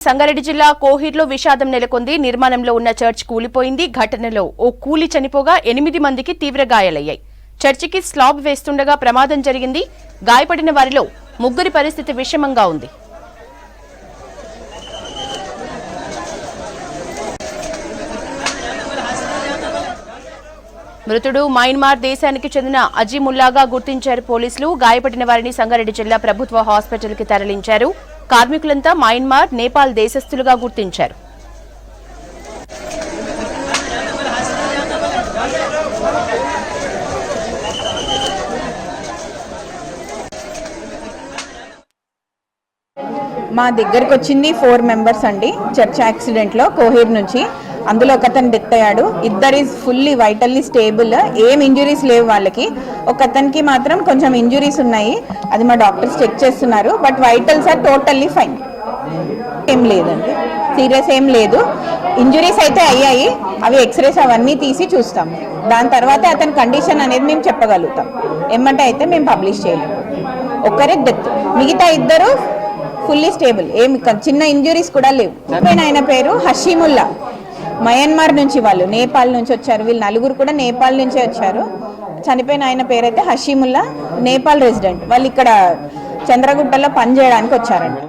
సంగారెడ్డి జిల్లా కోహిర్లో విషాదం నెలకొంది. నిర్మాణంలో ఉన్న చర్చ్ కూలిపోయింది. ఘటనలో ఓ కూలి చనిపోగా 8 మందికి తీవ్ర గాయాలయ్యాయి. చర్చికి స్లాబ్ వేస్తుండగా ప్రమాదం జరిగింది. గాయపడిన వారిలో 3 పరిస్థితి విషమంగా ఉంది. మృతుడు మయన్మార్ దేశానికి చెందిన అజీముల్లాగా గుర్తించారు పోలీసులు. గాయపడిన వారిని సంగారెడ్డి జిల్లా ప్రభుత్వ హాస్పిటల్కి తరలించారు. కార్మికులంతా మయన్మార్, నేపాల్ దేశస్థులుగా గుర్తించారు. మా దగ్గరకు వచ్చింది 4 మెంబర్స్ అండి. చర్చ్ యాక్సిడెంట్లో కోహిర్ నుంచి. అందులో ఒకతను డెత్ అయ్యాడు. ఇద్దరు ఈజ్ ఫుల్లీ వైటల్లీ స్టేబుల్, ఏం ఇంజురీస్ లేవు వాళ్ళకి. ఒకతనికి మాత్రం కొంచెం ఇంజురీస్ ఉన్నాయి, అది మా డాక్టర్స్ చెక్ చేస్తున్నారు. But vitals are totally fine, ఏం లేదండి, సీరియస్ ఏం లేదు. ఇంజురీస్ అయితే అయ్యాయి, అవి ఎక్స్రేస్ అవన్నీ తీసి చూస్తాము. దాని తర్వాత అతని కండిషన్ అనేది మేము చెప్పగలుగుతాం. ఏమంటే అయితే మేము పబ్లిష్ చేయలేము. ఒకరే డెత్, మిగతా ఇద్దరు ఫుల్లీ స్టేబుల్, ఏమి చిన్న ఇంజురీస్ కూడా లేవు. ఆయన పేరు హషీముల్లా, మయన్మార్ నుంచి, వాళ్ళు నేపాల్ నుంచి వచ్చారు. వీళ్ళు 4 కూడా నేపాల్ నుంచే వచ్చారు. చనిపోయిన ఆయన పేరైతే హషీముల్లా, నేపాల్ రెసిడెంట్. వాళ్ళు ఇక్కడ చంద్రగుట్టలో పని చేయడానికి వచ్చారండి.